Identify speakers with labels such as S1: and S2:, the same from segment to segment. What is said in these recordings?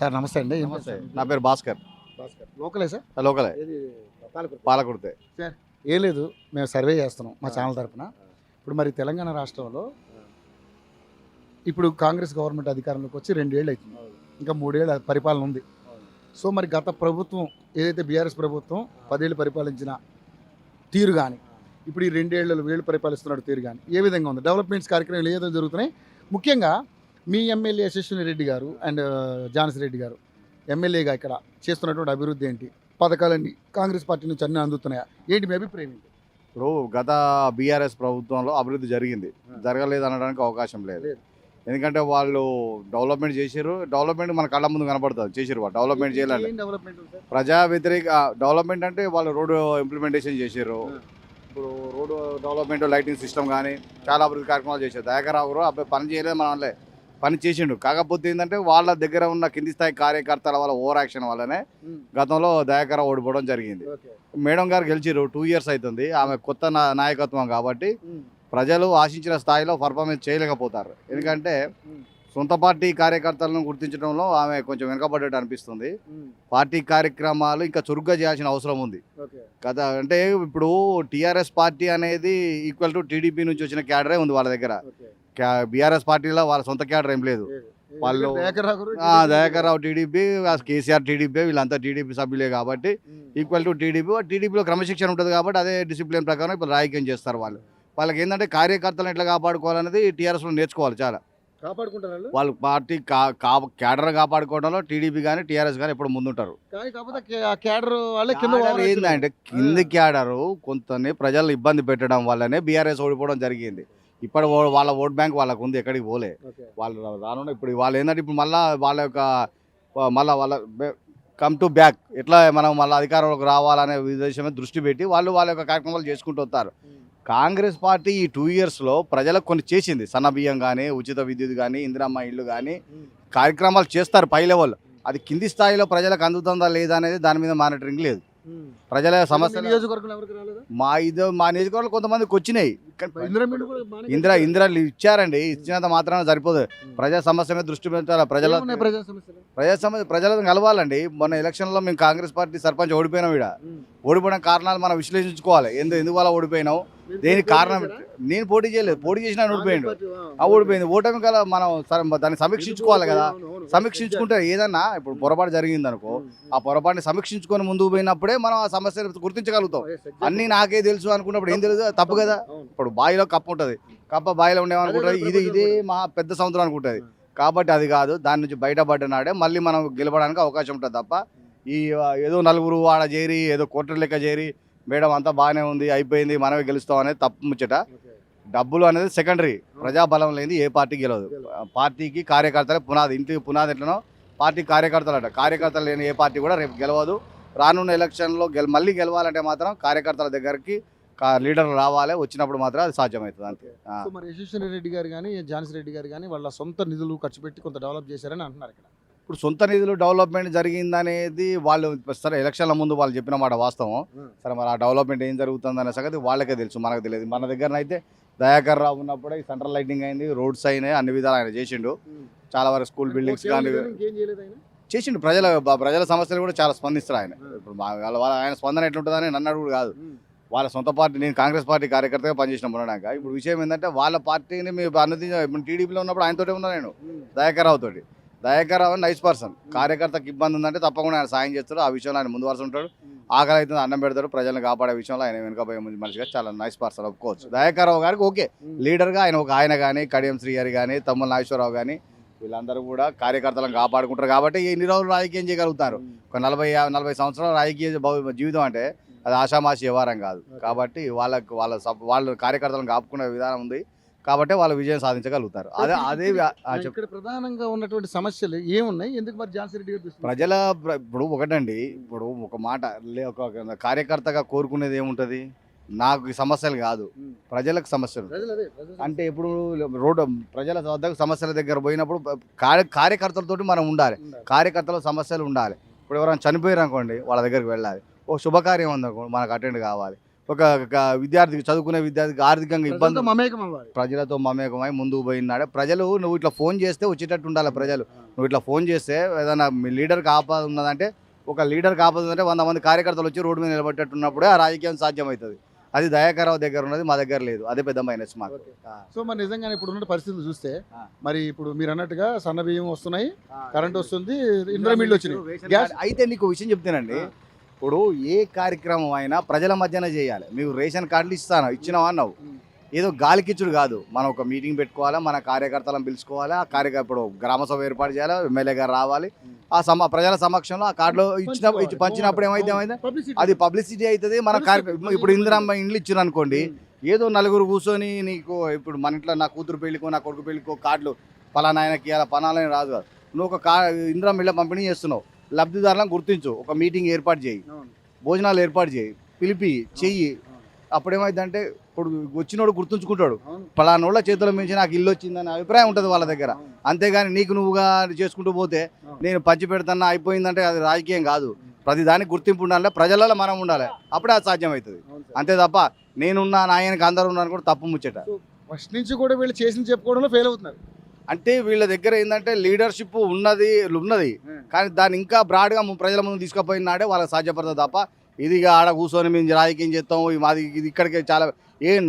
S1: Sir నమస్తే అండి.
S2: నమస్తే, నా పేరు భాస్కర్.
S1: లోకలే సార్?
S2: లోకలే, పాలకుర్తి.
S1: సార్ ఏం లేదు, మేము సర్వే చేస్తున్నాం మా ఛానల్ తరఫున. ఇప్పుడు మరి తెలంగాణ రాష్ట్రంలో ఇప్పుడు కాంగ్రెస్ గవర్నమెంట్ అధికారంలోకి వచ్చి 2 ఏళ్ళు అవుతుంది, ఇంకా 3 ఏళ్ళ పరిపాలన ఉంది. సో మరి గత ప్రభుత్వం ఏదైతే బీఆర్ఎస్ ప్రభుత్వం 10 ఏళ్ళు పరిపాలించిన తీరు కానీ, ఇప్పుడు ఈ 2 ఏళ్ళు వీళ్ళు పరిపాలిస్తున్నాడు తీరు కానీ ఏ విధంగా ఉంది? డెవలప్మెంట్స్ కార్యక్రమాలు ఏదో జరుగుతున్నాయి. ముఖ్యంగా మీ ఎమ్మెల్యే అశ్విని రెడ్డి గారు అండ్ జానసి రెడ్డి గారు ఎమ్మెల్యేగా ఇక్కడ చేస్తున్నటువంటి అభివృద్ధి ఏంటి? పథకాలన్నీ కాంగ్రెస్ పార్టీ నుంచి అన్నీ అందుతున్నాయా ఏంటి? మీ అభిప్రాయం ఏంటి?
S2: ఇప్పుడు గత బీఆర్ఎస్ ప్రభుత్వంలో అభివృద్ధి జరిగింది, జరగలేదు అనడానికి అవకాశం లేదు. ఎందుకంటే వాళ్ళు డెవలప్మెంట్ చేసారు, డెవలప్మెంట్ మన కళ్ళ ముందు కనపడుతుంది. చేసారు, వాళ్ళు డెవలప్మెంట్ చేయాలంటే ప్రజా వ్యతిరేక డెవలప్మెంట్ అంటే వాళ్ళు రోడ్డు ఇంప్లిమెంటేషన్ చేసారు. ఇప్పుడు రోడ్డు డెవలప్మెంట్, లైటింగ్ సిస్టమ్ కానీ చాలా అభివృద్ధి కార్యక్రమాలు చేశారు. దయాకర్రావు గారు అబ్బాయి పని చేయలేదు, మనలే పని చేసిండు. కాకపోతే ఏంటంటే వాళ్ళ దగ్గర ఉన్న కింది స్థాయి కార్యకర్తల వల్ల ఓవర్ యాక్షన్ వల్లనే గతంలో దయాకర్రావు ఓడిపోవడం జరిగింది. మేడం గారు గెలిచిరు, 2 years అవుతుంది. ఆమె కొత్త నాయకత్వం కాబట్టి ప్రజలు ఆశించిన స్థాయిలో పర్ఫార్మెన్స్ చేయలేకపోతారు. ఎందుకంటే సొంత పార్టీ కార్యకర్తలను గుర్తించడంలో ఆమె కొంచెం వెనుకబడ్డట్టు అనిపిస్తుంది. పార్టీ కార్యక్రమాలు ఇంకా చురుగ్గా చేయాల్సిన అవసరం ఉంది కదా. అంటే ఇప్పుడు టీఆర్ఎస్ పార్టీ అనేది ఈక్వల్ టు టీడీపీ నుంచి వచ్చిన క్యాడరే ఉంది వాళ్ళ దగ్గర. బీఆర్ఎస్ పార్టీలో వాళ్ళ సొంత క్యాడర్ ఏం లేదు. వాళ్ళు దయాకర్రావు టీడీపీ, కేసీఆర్ టీడీపీ, వీళ్ళంతా టీడీపీ సభ్యులే కాబట్టి ఈక్వల్ టు టీడీపీ. టీడీపీలో క్రమశిక్షణ ఉంటుంది కాబట్టి అదే డిసిప్లిన్ ప్రకారం ఇప్పుడు రాజకీయం చేస్తారు. వాళ్ళకి ఏంటంటే కార్యకర్తలను ఎట్లా కాపాడుకోవాలనేది టీఆర్ఎస్లో నేర్చుకోవాలి. చాలా
S1: కాపాడుకుంటారు
S2: వాళ్ళు. పార్టీ క్యాడర్ కాపాడుకోవడంలో టీడీపీ కానీ టీఆర్ఎస్ కానీ ఎప్పుడు ముందుంటారు. ఏంటంటే కింది క్యాడరు కొంతని ప్రజలు ఇబ్బంది పెట్టడం వల్లనే బీఆర్ఎస్ ఓడిపోవడం జరిగింది. ఇప్పుడు వాళ్ళ ఓట్ బ్యాంక్ వాళ్ళకు ఉంది, ఎక్కడికి పోలే. వాళ్ళు రానున్న ఇప్పుడు వాళ్ళు ఏంటంటే ఇప్పుడు మళ్ళీ వాళ్ళ కమ్ టు బ్యాక్ ఎట్లా మనం మళ్ళీ అధికారంలోకి రావాలనే ఉద్దేశమే దృష్టి పెట్టి వాళ్ళ యొక్క కార్యక్రమాలు చేసుకుంటూ వస్తారు. కాంగ్రెస్ పార్టీ ఈ 2 yearsలో ప్రజలకు కొన్ని చేసింది. సన్న బియ్యం కానీ, ఉచిత విద్యుత్ కానీ, ఇందిరమ్మ ఇళ్ళు కానీ కార్యక్రమాలు చేస్తారు పై లెవెల్. అది కింది స్థాయిలో ప్రజలకు అందుతుందా లేదా అనేది దాని మీద మానిటరింగ్ లేదు. ప్రజల సమస్యలు మా నియోజకవర్గంలో కొంతమందికి వచ్చినాయి. ఇందిరా ఇచ్చారండి, ఇచ్చినంత మాత్రాన సరిపోదు. ప్రజా సమస్య మీద దృష్టి పెట్టాలి. ప్రజలను కలవాలండి. మొన్న ఎలక్షన్లో మేము కాంగ్రెస్ పార్టీ సర్పంచ్ ఓడిపోయినాం. ఓడిపోయిన కారణాలు మనం విశ్లేషించుకోవాలి. ఎందుకు అలా ఓడిపోయినావు, దేనికి కారణం? నేను పోటీ చేయలేదు, పోటీ చేసినా ఓడిపోయింది. ఓటమి గల మనం దాన్ని సమీక్షించుకోవాలి కదా. సమీక్షించుకుంటే ఏదన్నా ఇప్పుడు పొరపాటు జరిగింది అనుకో, ఆ పొరపాటుని సమీక్షించుకొని ముందుకు పోయినప్పుడే మనం ఆ సమస్యను గుర్తించగలుగుతాం. అన్నీ నాకే తెలుసు అనుకున్నప్పుడు ఏం తెలుసు? తప్పు కదా. ఇప్పుడు బావిలో కప్పు ఉంటుంది, కప్ప బావిలో ఉండేమనుకుంటుంది, ఇదే మా పెద్ద సముద్రం అనుకుంటుంది. కాబట్టి అది కాదు. దాని నుంచి బయటపడ్డ నాడే మళ్ళీ మనం గెలవడానికి అవకాశం ఉంటుంది తప్ప ఈ ఏదో నలుగురు ఆడ చేరి ఏదో కోటర్ లెక్క చేరి మేడం అంతా బాగానే ఉంది, అయిపోయింది, మనమే గెలుస్తాం అనేది తప్పు ముచ్చట. డబ్బులు అనేది సెకండరీ. ప్రజాబలం లేని ఏ పార్టీ గెలవదు. పార్టీకి కార్యకర్తలే పునాది. ఇంటికి పునాది ఎట్లనో పార్టీ కార్యకర్తలు కార్యకర్తలు లేని ఏ పార్టీ కూడా రేపు గెలవదు. రానున్న ఎలక్షన్లో మళ్ళీ గెలవాలంటే మాత్రం కార్యకర్తల దగ్గరికి లీడర్లు రావాలి. వచ్చినప్పుడు మాత్రం అది సాధ్యమవుతుంది. అంతే.
S1: మరి యశస్విని రెడ్డి గారు కానీ, జానసి రెడ్డి గారు కానీ వాళ్ళ సొంత నిధులు ఖర్చు పెట్టి కొంత డెవలప్ చేశారని అంటున్నారు. ఇక్కడ
S2: ఇప్పుడు సొంత నిధులు డెవలప్మెంట్ జరిగిందనేది వాళ్ళు సరే ఎలక్షన్ల ముందు వాళ్ళు చెప్పిన మాట వాస్తవం. సరే మరి ఆ డెవలప్మెంట్ ఏం జరుగుతుందనే సంగతి వాళ్ళకే తెలుసు, మనకు తెలియదు. మన దగ్గరనైతే దయాకర్రావు ఉన్నప్పుడే సెంట్రల్ లైటింగ్ అయింది, రోడ్స్ అయినాయి, అన్ని విధాలు ఆయన చేసిండు. చాలా వరకు స్కూల్ బిల్డింగ్స్ కానీ చేసిండు. ప్రజల సమస్యలు కూడా చాలా స్పందిస్తారు ఆయన. ఇప్పుడు ఆయన స్పందన ఎట్లుంటుందని నన్ను అడుగుడు కాదు. వాళ్ళ సొంత పార్టీ, నేను కాంగ్రెస్ పార్టీ కార్యకర్తగా పనిచేసిన మొన్నడాక. ఇప్పుడు విషయం ఏంటంటే వాళ్ళ పార్టీని మేము ఇప్పుడు టీడీపీలో ఉన్నప్పుడు ఆయనతోటే ఉన్నా నేను, దయాకర్రావు నైస్ పర్సన్. కార్యకర్తకు ఇబ్బంది ఉందంటే తప్పకుండా ఆయన సాయం చేస్తాడు. ఆ విషయంలో ఆయన ముందు వరుస ఉంటాడు. ఆకలి అవుతుంది అన్నం పెడతాడు. ప్రజలను కాపాడే విషయంలో ఆయన వెనుకపోయే మనిషిగా చాలా నైస్ పర్సన్, ఒప్పుకోవచ్చు. దయాకర్రావు గారికి ఓకే లీడర్గా ఆయన కానీ, కడియం శ్రీ గారి కానీ, తమ్ముల నాగేశ్వరరావు కానీ వీళ్ళందరూ కూడా కార్యకర్తలను కాపాడుకుంటారు. కాబట్టి ఎన్ని రోజులు రాజకీయం చేయగలుగుతారు. ఒక 40 సంవత్సరాల రాజకీయ జీవితం అంటే అది ఆషామాషి వ్యవహారం కాదు. కాబట్టి వాళ్ళ కార్యకర్తలను కాపుకునే విధానం ఉంది కాబట్టి వాళ్ళు విజయం సాధించగలుగుతారు. అదే
S1: ఇక్కడ ప్రధానంగా ఉన్నటువంటి సమస్యలు ఏమున్నాయి? ఎందుకు మరి జాన్సీ రెడ్డి గారు
S2: ప్రజల ఇప్పుడు ఒకటండి, ఇప్పుడు ఒక మాట ఒక కార్యకర్తగా కోరుకునేది ఏముంటుంది? నాకు ఈ సమస్యలు కాదు, ప్రజలకు సమస్యలు. అంటే ఇప్పుడు రోడ్డు ప్రజల వద్దకు సమస్యల దగ్గర పోయినప్పుడు కార్యకర్తలతోటి మనం ఉండాలి. కార్యకర్తల సమస్యలు ఉండాలి. ఇప్పుడు ఎవరైనా చనిపోయారు అనుకోండి, వాళ్ళ దగ్గరికి వెళ్ళాలి. ఓ శుభకార్యం ఉందనుకోండి, మనకు అటెండ్ కావాలి. ఒక విద్యార్థికి, చదువుకునే విద్యార్థికి ఆర్థికంగా ఇబ్బంది, ప్రజలతో మమేకమై ముందుకు పోయినాడే ప్రజలు. నువ్వు ఇట్లా ఫోన్ చేస్తే వచ్చేటట్టు ఉండాలి. ప్రజలు నువ్వు ఇట్లా ఫోన్ చేస్తే ఏదైనా మీ లీడర్కి ఆపద ఉన్నదంటే ఒక లీడర్కి ఆపద ఉందంటే 100 మంది కార్యకర్తలు వచ్చి రోడ్డు మీద నిలబెట్టేట్టున్నప్పుడే ఆ రాజకీయం సాధ్యమవుతుంది. అది దయాకరావు దగ్గర ఉన్నది, మా దగ్గర లేదు. అదే పెద్ద మైనస్ మాకు.
S1: సో మరి నిజంగానే ఇప్పుడు ఉన్న పరిస్థితులు చూస్తే
S2: ఆ.
S1: మరి ఇప్పుడు మీరు అన్నట్టుగా సన్న బియ్యం వస్తున్నాయి, కరెంట్ వస్తుంది, ఇంద్రమిల్లు వచ్చినాయి, గ్యాస్
S2: అయితే నీకు విషయం చెప్తానండి. ఇప్పుడు ఏ కార్యక్రమం అయినా ప్రజల మధ్యన చేయాలి. మీకు రేషన్ కార్డులు ఇచ్చినావా అన్నావు, ఏదో గాలికిచ్చుడు కాదు. మనం ఒక మీటింగ్ పెట్టుకోవాలా, మన కార్యకర్తలను పిలుచుకోవాలా, ఆ ఇప్పుడు గ్రామ సభ ఏర్పాటు చేయాలి, ఎమ్మెల్యే గారు రావాలి, ఆ ప్రజల సమక్షంలో ఆ కార్డులో పంచినప్పుడు ఏమైతే అది పబ్లిసిటీ అవుతుంది. మన ఇప్పుడు ఇందిరమ్మ ఇండ్లు ఇచ్చారు అనుకోండి, ఏదో నలుగురు కూర్చొని నీకు ఇప్పుడు మన ఇంట్లో నా కూతురు పెళ్లికో నా కొడుకు పెళ్లికో కార్డులు పలానా ఆయనకి ఇలా పలానా రాదు కాదు. నువ్వు ఒక ఇందిరమ్మ ఇళ్ళ పంపిణీ చేస్తున్నావు, లబ్ధిదారులను గుర్తించు, ఒక మీటింగ్ ఏర్పాటు చేయి, భోజనాలు ఏర్పాటు చేయి, పిలిపి చెయ్యి. అప్పుడేమైందంటే ఇప్పుడు వచ్చినోడు గుర్తుంచుకుంటాడు, పలానోళ్ళ చేతిలో మించి నాకు ఇల్లు వచ్చిందని అభిప్రాయం ఉంటుంది వాళ్ళ దగ్గర. అంతేగాని నీకు నువ్వుగా చేసుకుంటూ పోతే నేను పంచి పెడతాను అయిపోయిందంటే అది రాజకీయం కాదు. ప్రతి దానికి గుర్తింపు ఉండాలి, ప్రజలలో మనం ఉండాలి, అప్పుడే అది సాధ్యమవుతుంది. అంతే తప్ప నేనున్నా నాయనకి అందరూ ఉన్నాను కూడా తప్పు ముచ్చట.
S1: ఫస్ట్ నుంచి కూడా వీళ్ళు చేసి చెప్పుకోవడంలో ఫెయిల్ అవుతున్నారు.
S2: అంటే వీళ్ళ దగ్గర ఏంటంటే లీడర్షిప్ ఉన్నది కానీ దాన్ని ఇంకా బ్రాడ్గా ప్రజల ముందు తీసుకుపోయినాడే వాళ్ళకి సాధ్యపడుతుంది తప్ప ఇదిగా ఆడ కూర్చొని మేము రాజకీయం చేస్తాం మాది ఇది ఇక్కడికి చాలా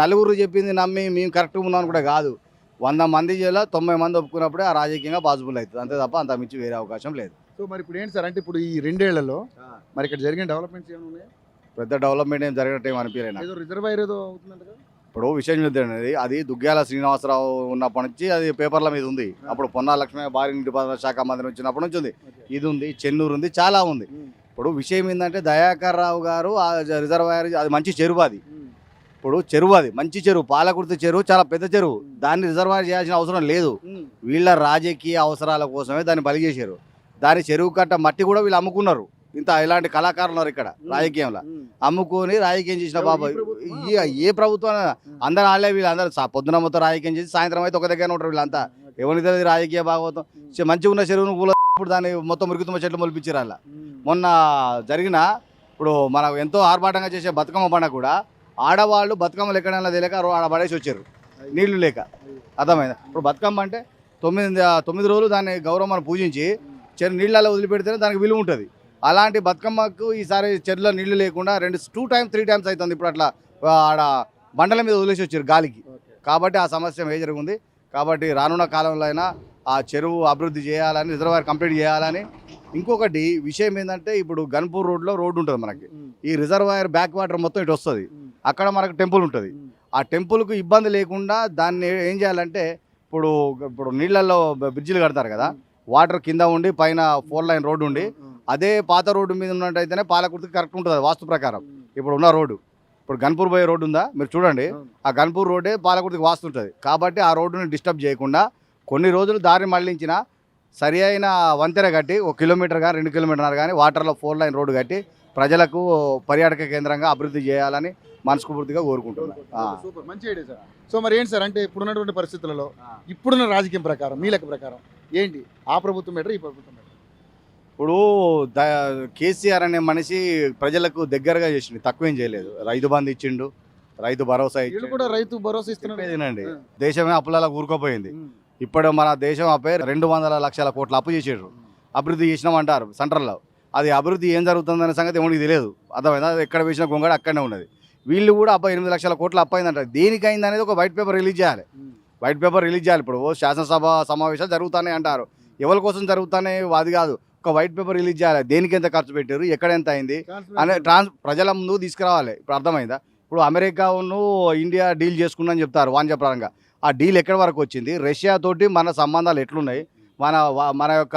S2: నలుగురు చెప్పింది నమ్మి మేము కరెక్ట్గా ఉన్నాను కూడా కాదు. 100 మంది చేయాల 90 మంది ఒప్పుకున్నప్పుడే ఆ రాజకీయంగా పాసిబుల్ అవుతుంది. అంతే తప్ప అంత మించి వేరే అవకాశం లేదు.
S1: సో మరి ఇప్పుడు ఏంటి సార్, అంటే ఇప్పుడు ఈ 2 ఏళ్లలో మరి ఇక్కడ జరిగిన డెవలప్మెంట్స్ ఏమైనా ఉన్నాయా?
S2: పెద్ద డెవలప్మెంట్ ఏం జరిగినట్టు ఏం అనిపించలేదు.
S1: ఏదో రిజర్వాయర్ ఏదో అవుతుందంట కదా.
S2: ఇప్పుడు విషయం చూద్దాం, అది దుగ్గ్యాల శ్రీనివాసరావు ఉన్నప్పటి నుంచి అది పేపర్ల మీద ఉంది. అప్పుడు పొన్నా లక్ష్మీ భారీ నీటిపారుదల శాఖ మంత్రి వచ్చినప్పటి నుంచి ఉంది. ఇది ఉంది, చెన్నూరు ఉంది, చాలా ఉంది. ఇప్పుడు విషయం ఏంటంటే దయాకర్ రావు గారు ఆ రిజర్వాయర్ అది మంచి చెరువు, అది ఇప్పుడు చెరువు, అది మంచి చెరువు, పాలకుర్తి చెరువు చాలా పెద్ద చెరువు. దాన్ని రిజర్వాయర్ చేయాల్సిన అవసరం లేదు. వీళ్ళ రాజకీయ అవసరాల కోసమే దాన్ని బలి చేశారు. దాని చెరువు కట్ట మట్టి కూడా వీళ్ళు అమ్ముకున్నారు. ఇంత ఇలాంటి కళాకారులు ఉన్నారు ఇక్కడ రాజకీయంలో, అమ్ముకొని రాజకీయం చేసిన బాబా ఏ ప్రభుత్వం అందరూ వాళ్ళే. వీళ్ళందరూ పొద్దున మొత్తం రాజకీయం చేసి సాయంత్రం అయితే ఒక దగ్గర ఉంటారు వీళ్ళంతా. ఎవరికి తెలియదు రాజకీయ భాగవతం. మంచిగా ఉన్న చెరువును కూల ఇప్పుడు దాన్ని మొత్తం మురుగుతుమ్మ చెట్లు మొలిపించారు. అలా మొన్న జరిగిన ఇప్పుడు మనం ఎంతో ఆర్భాటంగా చేసే బతుకమ్మ పండుగ కూడా ఆడవాళ్ళు బతుకమ్మలు ఎక్కడైనా తెలియక ఆడ పడేసి వచ్చారు నీళ్లు లేక. అర్థమైందా? ఇప్పుడు బతుకమ్మ అంటే 9 రోజులు దాన్ని గౌరవం పూజించి నీళ్ళలో వదిలిపెడితేనే దానికి విలువ ఉంటుంది. అలాంటి బతుకమ్మకు ఈసారి చెరువులో నీళ్లు లేకుండా 2 times 3 times అవుతుంది. ఇప్పుడు అట్లా ఆడ బండల మీద వదిలేసి వచ్చారు గాలికి. కాబట్టి ఆ సమస్య మేజర్గా ఉంది. కాబట్టి రానున్న కాలంలో అయినా ఆ చెరువు అభివృద్ధి చేయాలని, రిజర్వాయర్ కంప్లీట్ చేయాలని. ఇంకొకటి విషయం ఏంటంటే ఇప్పుడు గన్పూర్ రోడ్లో రోడ్డు ఉంటుంది మనకి. ఈ రిజర్వాయర్ బ్యాక్ వాటర్ మొత్తం ఇటు వస్తుంది. అక్కడ మనకు టెంపుల్ ఉంటుంది. ఆ టెంపుల్కు ఇబ్బంది లేకుండా దాన్ని ఏం చేయాలంటే ఇప్పుడు నీళ్ళల్లో బ్రిడ్జిలు కడతారు కదా, వాటర్ కింద ఉండి పైన 4 lane రోడ్డు ఉండి అదే పాత రోడ్డు మీద ఉన్నట్టయితేనే పాలకుర్తికి కరెక్ట్ ఉంటుంది వాస్తు ప్రకారం. ఇప్పుడు ఉన్న రోడ్డు, ఇప్పుడు గన్పూర్ పోయే రోడ్డు ఉందా మీరు చూడండి, ఆ గన్పూర్ రోడ్డే పాలకుర్తికి వాస్తు ఉంటుంది. కాబట్టి ఆ రోడ్డుని డిస్టర్బ్ చేయకుండా కొన్ని రోజులు దారి మళ్లించిన సరి అయిన వంతెన కట్టి 1 కిలోమీటర్ కానీ 2 కిలోమీటర్ కానీ వాటర్లో 4 lane రోడ్డు కట్టి ప్రజలకు పర్యాటక కేంద్రంగా అభివృద్ధి చేయాలని మనస్ఫూర్తిగా కోరుకుంటున్నాను.
S1: మంచి ఐడియా సార్. సో మరి ఏంటి సార్, అంటే ఇప్పుడున్నటువంటి పరిస్థితులలో ఇప్పుడున్న రాజకీయం ప్రకారం మీ లెక్క ప్రకారం ఏంటి, ఆ ప్రభుత్వం బెటర్, ఈ ప్రభుత్వం బెటర్?
S2: ఇప్పుడు కేసీఆర్ అనే మనిషి ప్రజలకు దగ్గరగా చేసిండు, తక్కువేం చేయలేదు. రైతు బంధు ఇచ్చిండు, రైతు భరోసా ఇచ్చిండు,
S1: కూడా రైతు భరోసా ఇస్తున్నాడు.
S2: దేశమే అప్పులలో కూరుకుపోయింది. ఇప్పుడు మన దేశం అప్పే 200 లక్షల కోట్ల అప్పు చేసారు. అభివృద్ధి చేసినామంటారు సెంట్రల్లో. అది అభివృద్ధి ఏం జరుగుతుందనే సంగతి ఎవరికి తెలియదు. అర్థమైందా? ఎక్కడ వేసిన గొంగడ అక్కడనే ఉన్నది. వీళ్ళు కూడా 8 లక్షల కోట్ల అప్పు అయిందంటారు. దేనికి అయింది అనేది ఒక వైట్ పేపర్ రిలీజ్ చేయాలి. వైట్ పేపర్ రిలీజ్ చేయాలి. ఇప్పుడు శాసనసభ సమావేశాలు జరుగుతానే అంటారు, ఎవరి కోసం జరుగుతానే అది కాదు. ఒక వైట్ పేపర్ రిలీజ్ చేయాలి. దేనికి ఎంత ఖర్చు పెట్టారు, ఎక్కడ ఎంత అయింది అనే ప్రజల ముందు తీసుకురావాలి. ఇప్పుడు అర్థమైందా? ఇప్పుడు అమెరికాను ఇండియా డీల్ చేసుకున్నాఅని చెప్తారు వాణిజ్యపరంగా. ఆ డీల్ ఎక్కడి వరకు వచ్చింది? రష్యా తోటి మన సంబంధాలు ఎట్లున్నాయి, మన యొక్క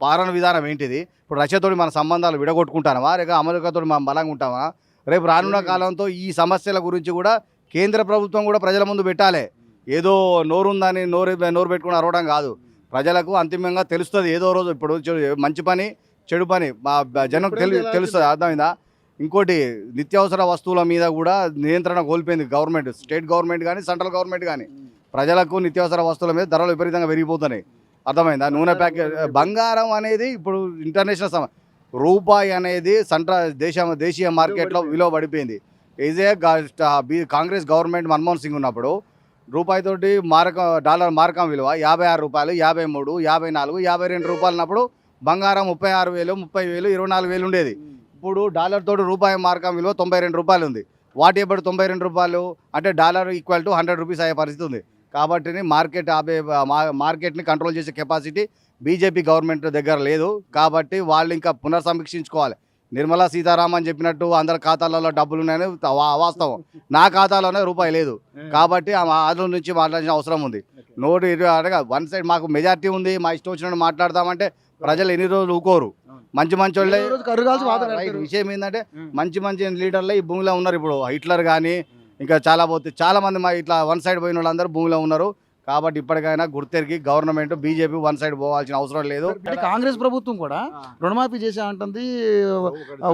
S2: పాలన విధానం ఏంటిది? ఇప్పుడు రష్యాతోటి మన సంబంధాలు విడగొట్టుకుంటామా, లేక అమెరికాతో మనం బలంగా ఉంటామా? రేపు రానున్న కాలంతో ఈ సమస్యల గురించి కూడా కేంద్ర ప్రభుత్వం కూడా ప్రజల ముందు పెట్టాలి. ఏదో నోరుందని నోరు పెట్టుకుని అరవడం కాదు. ప్రజలకు అంతిమంగా తెలుస్తుంది ఏదో రోజు. ఇప్పుడు మంచి పని చెడు పని జనం తెలుస్తుంది. అర్థమైందా? ఇంకోటి నిత్యావసర వస్తువుల మీద కూడా నియంత్రణ కోల్పోయింది గవర్నమెంట్, స్టేట్ గవర్నమెంట్ కానీ సెంట్రల్ గవర్నమెంట్ కానీ. ప్రజలకు నిత్యావసర వస్తువుల మీద ధరలు విపరీతంగా పెరిగిపోతున్నాయి. అర్థమైందా? నూనె ప్యాకెట్, బంగారం అనేది ఇప్పుడు ఇంటర్నేషనల్ రూపాయి అనేది దేశీయ మార్కెట్లో విలువ పడిపోయింది. కాంగ్రెస్ గవర్నమెంట్ మన్మోహన్ సింగ్ ఉన్నప్పుడు రూపాయితోటి డాలర్ మారకం విలువ 56 రూపాయలు, 53, 54, 52 రూపాయలు ఉన్నప్పుడు బంగారం 36,000, 30,000, 24,000 ఉండేది. ఇప్పుడు డాలర్ తోటి రూపాయి మారకం విలువ 92 రూపాయలు ఉంది. వాటి ఇప్పుడు 92 రూపాయలు అంటే డాలర్ ఈక్వల్ టు 100 రూపీస్ అయ్యే పరిస్థితి ఉంది. కాబట్టి మార్కెట్ని కంట్రోల్ చేసే కెపాసిటీ బీజేపీ గవర్నమెంట్ దగ్గర లేదు. కాబట్టి వాళ్ళు ఇంకా పునర్సమీక్షించుకోవాలి. నిర్మలా సీతారామన్ చెప్పినట్టు అందరి ఖాతాలలో డబ్బులు ఉన్నాయని వాస్తవం. నా ఖాతాలోనే రూపాయి లేదు. కాబట్టి ఆంధ్ర నుంచి మాట్లాడాల్సిన అవసరం ఉంది. నోటి అడగా వన్ సైడ్ మాకు మెజార్టీ ఉంది, మా ఇష్టం వచ్చినట్టు మాట్లాడదామంటే ప్రజలు ఎన్ని రోజులు ఊకోరు. మంచి వాళ్ళే విషయం ఏంటంటే మంచి లీడర్లే ఈ భూమిలో ఉన్నారు. ఇప్పుడు హిట్లర్ కానీ ఇంకా చాలా మంది మా ఇట్లా వన్ సైడ్ పోయిన వాళ్ళందరూ భూమిలో ఉన్నారు. కాబట్టి ఇప్పటికైనా గుర్తెరిగి గవర్నమెంట్ బీజేపీ వన్ సైడ్ పోవాల్సిన అవసరం లేదు.
S1: కాంగ్రెస్ ప్రభుత్వం కూడా రుణమాఫీ చేసే అంటుంది.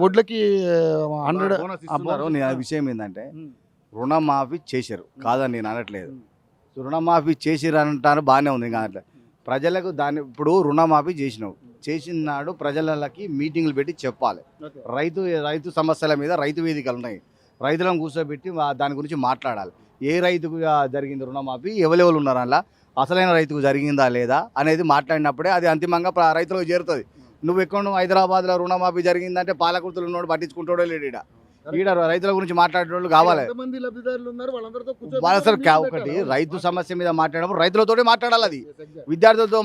S1: వడ్లకి 100
S2: విషయం ఏంటంటే రుణమాఫీ చేశారు కాదని నేను అనట్లేదు. రుణమాఫీ చేసిరు అంటాను బాగానే ఉంది. ఇంకా ప్రజలకు ఇప్పుడు రుణమాఫీ చేసిన నాడు ప్రజలకి మీటింగ్లు పెట్టి చెప్పాలి. రైతు సమస్యల మీద రైతు వేదికలు ఉన్నాయి. రైతులను కూర్చోబెట్టి దాని గురించి మాట్లాడాలి. ఏ రైతుకు జరిగింది రుణమాఫీ, ఎవరెవరు ఉన్నారు అలా, అసలైన రైతుకు జరిగిందా లేదా అనేది మాట్లాడినప్పుడే అది అంతిమంగా రైతులకు చేరుతుంది. నువ్వు ఎక్కడ హైదరాబాద్లో రుణమాఫీ జరిగిందంటే పాలకుర్తులు ఉన్నోడు పట్టించుకుంటాడో లేడు. ఈడ రైతుల గురించి మాట్లాడేటోళ్ళు కావాలి. అసలు ఒకటి రైతు సమస్య మీద మాట్లాడినప్పుడు రైతులతోనే మాట్లాడాలి. అది విద్యార్థులతో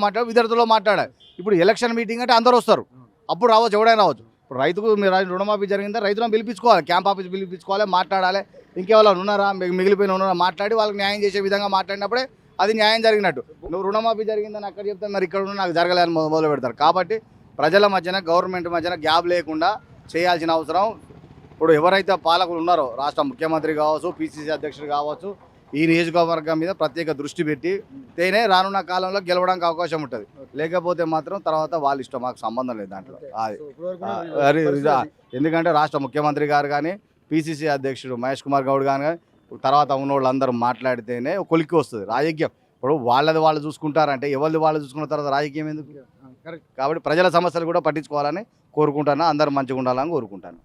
S2: మాట్లాడాలి. ఇప్పుడు ఎలక్షన్ మీటింగ్ అంటే అందరూ వస్తారు, అప్పుడు రావచ్చు, ఎవడైనా రావచ్చు. ఇప్పుడు రైతుకు మీరు రుణమాఫీ జరిగిందా రైతులను పిలిపించుకోవాలి, క్యాంప్ ఆఫీస్ పిలిపించుకోవాలి, మాట్లాడాలి. ఇంకెవరు ఉన్నారా మిగిలిపోయిన ఉన్నారా మాట్లాడి వాళ్ళకి న్యాయం చేసే విధంగా మాట్లాడినప్పుడే అది న్యాయం జరిగినట్టు. నువ్వు రుణమాఫీ జరిగిందని అక్కడ చెప్తాను, మరి ఇక్కడ నాకు జరగలేదని మొదలు పెడతారు. కాబట్టి ప్రజల మధ్యన గవర్నమెంట్ మధ్యన గ్యాప్ లేకుండా చేయాల్సిన అవసరం. ఇప్పుడు ఎవరైతే పాలకులు ఉన్నారో రాష్ట్ర ముఖ్యమంత్రి కావచ్చు, పిసిసి అధ్యక్షుడు కావచ్చు, ఈ నియోజకవర్గం మీద ప్రత్యేక దృష్టి పెట్టి తేనే రానున్న కాలంలో గెలవడానికి అవకాశం ఉంటుంది. లేకపోతే మాత్రం తర్వాత వాళ్ళ ఇష్టం, మాకు సంబంధం లేదు దాంట్లో. అది ఎందుకంటే రాష్ట్ర ముఖ్యమంత్రి గారు కానీ పిసిసి అధ్యక్షుడు మహేష్ కుమార్ గౌడ్ కానీ తర్వాత ఉన్న వాళ్ళందరూ మాట్లాడితేనే కొలిక్కి వస్తుంది రాజకీయం. ఇప్పుడు వాళ్ళు చూసుకుంటారంటే ఎవరిది వాళ్ళు చూసుకున్న తర్వాత రాజకీయం ఎందుకు? కాబట్టి ప్రజల సమస్యలు కూడా పట్టించుకోవాలని కోరుకుంటాను. అందరూ మంచిగా ఉండాలని కోరుకుంటాను.